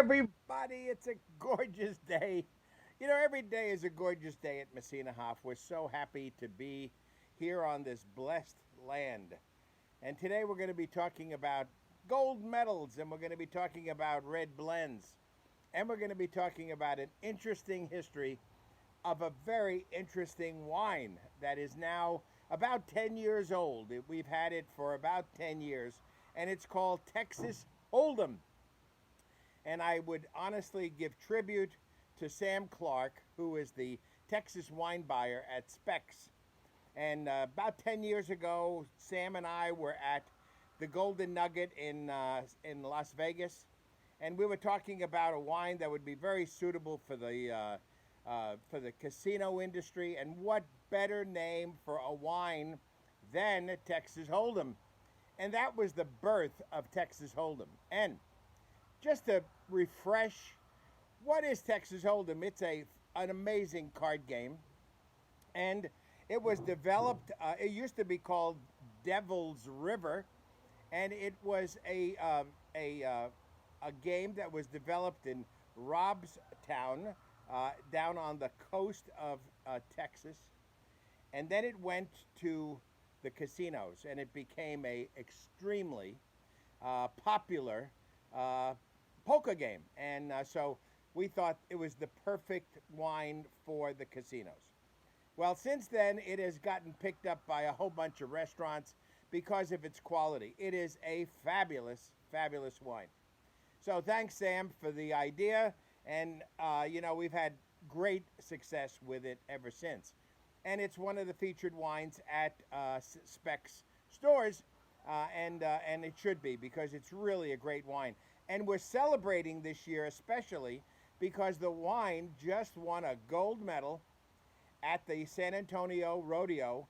everybody. It's a gorgeous day. You know, every day is a gorgeous day at Messina Hoff. We're so happy to be here on this blessed land. And today we're going to be talking about gold medals, and we're going to be talking about red blends, and we're going to be talking about an interesting history of a very interesting wine that is now about 10 years old. We've had it for about 10 years, and it's called Texas Hold'em. And I would honestly give tribute to Sam Clark, who is the Texas wine buyer at Specs. And about 10 years ago, Sam and I were at the Golden Nugget in Las Vegas, and we were talking about a wine that would be very suitable for the casino industry. And what better name for a wine than Texas Hold'em? And that was the birth of Texas Hold'em. And just to refresh, what is Texas Hold'em? It's an amazing card game, and it was developed. It used to be called Devil's River, and it was a game that was developed in Robstown, down on the coast of Texas, and then it went to the casinos, and it became a extremely popular uh, poker game. And so we thought it was the perfect wine for the casinos. Well, since then, it has gotten picked up by a whole bunch of restaurants because of its quality. It is a fabulous, fabulous wine. So thanks, Sam, for the idea. And, we've had great success with it ever since. And it's one of the featured wines at Specs stores, and it should be, because it's really a great wine. And we're celebrating this year especially because the wine just won a gold medal at the San Antonio Rodeo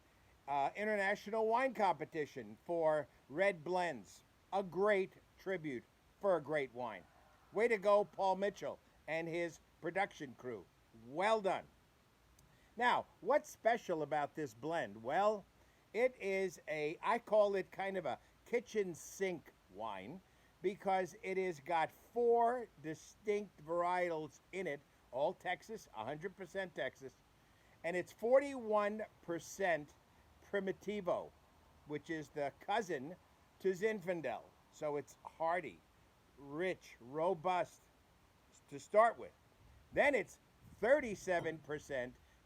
International Wine Competition for red blends. A great tribute for a great wine. Way to go, Paul Mitchell and his production crew. Well done. Now, what's special about this blend? Well, I call it kind of a kitchen sink wine, because it has got four distinct varietals in it, all Texas, 100% Texas, and it's 41% Primitivo, which is the cousin to Zinfandel. So it's hearty, rich, robust to start with. Then it's 37%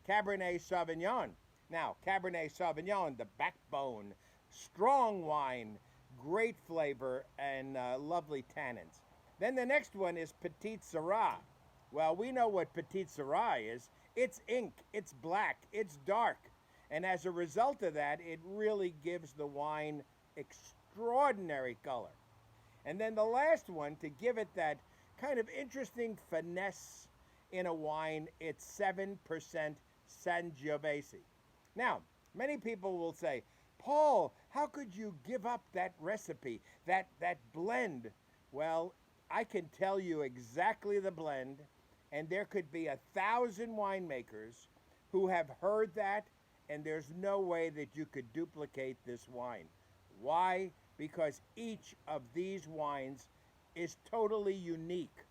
Cabernet Sauvignon. Now, Cabernet Sauvignon, the backbone, strong wine, great flavor, and lovely tannins. Then the next one is Petite Sirah. Well, we know what Petite Sirah is. It's ink, it's black, it's dark. And as a result of that, it really gives the wine extraordinary color. And then the last one, to give it that kind of interesting finesse in a wine, it's 7% Sangiovese. Now, many people will say, Paul, how could you give up that recipe, that blend? Well, I can tell you exactly the blend, and there could be 1,000 winemakers who have heard that, and there's no way that you could duplicate this wine. Why? Because each of these wines is totally unique.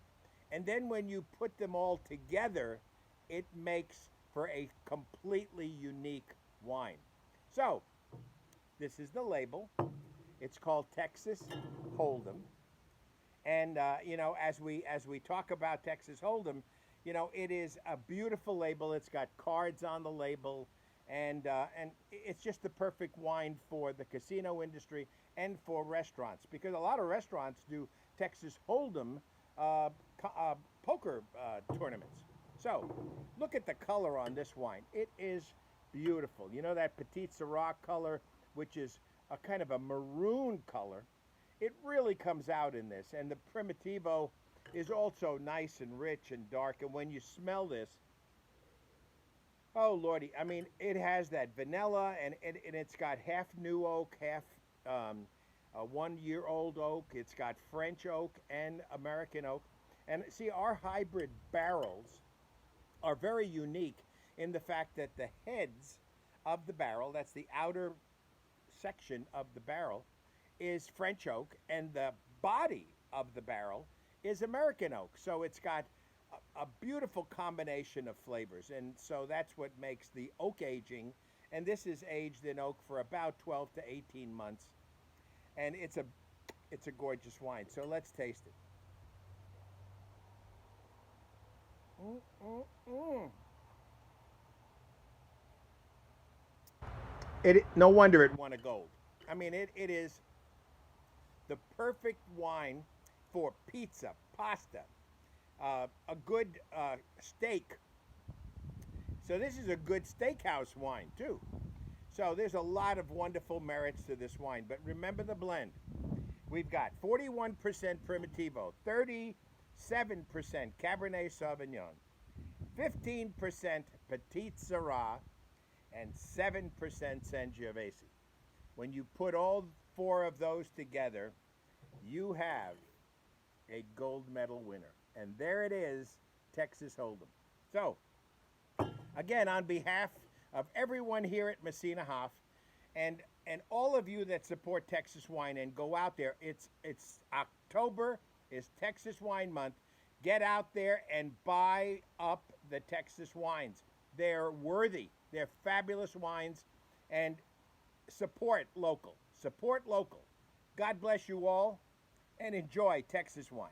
And then when you put them all together, it makes for a completely unique wine. So, this is the label. It's called Texas Hold'em. And as we talk about Texas Hold'em, it is a beautiful label. It's got cards on the label, and it's just the perfect wine for the casino industry and for restaurants, because a lot of restaurants do Texas Hold'em poker tournaments. So, look at the color on this wine. It is beautiful. You know that Petite Sirah color, which is a kind of a maroon color? It really comes out in this. And the Primitivo is also nice and rich and dark. And when you smell this, oh lordy, I mean, it has that vanilla, and it's got half new oak, half a 1 year old oak. It's got French oak and American oak. And see, our hybrid barrels are very unique in the fact that the heads of the barrel, that's the outer section of the barrel, is French oak, and the body of the barrel is American oak. So it's got a beautiful combination of flavors. And so that's what makes the oak aging. And this is aged in oak for about 12 to 18 months. And it's a gorgeous wine. So let's taste it. Mm, mm, mm. No wonder it won a gold. I mean, it is the perfect wine for pizza, pasta, a good steak. So this is a good steakhouse wine too. So there's a lot of wonderful merits to this wine. But remember the blend. We've got 41% Primitivo, 37% Cabernet Sauvignon, 15% Petit Syrah, and 7% Sangiovese. When you put all four of those together, you have a gold medal winner. And there it is, Texas Hold'em. So, again, on behalf of everyone here at Messina Hoff, and all of you that support Texas wine and go out there, it's October is Texas Wine Month. Get out there and buy up the Texas wines. They're worthy. They're fabulous wines, and support local. Support local. God bless you all, and enjoy Texas wine.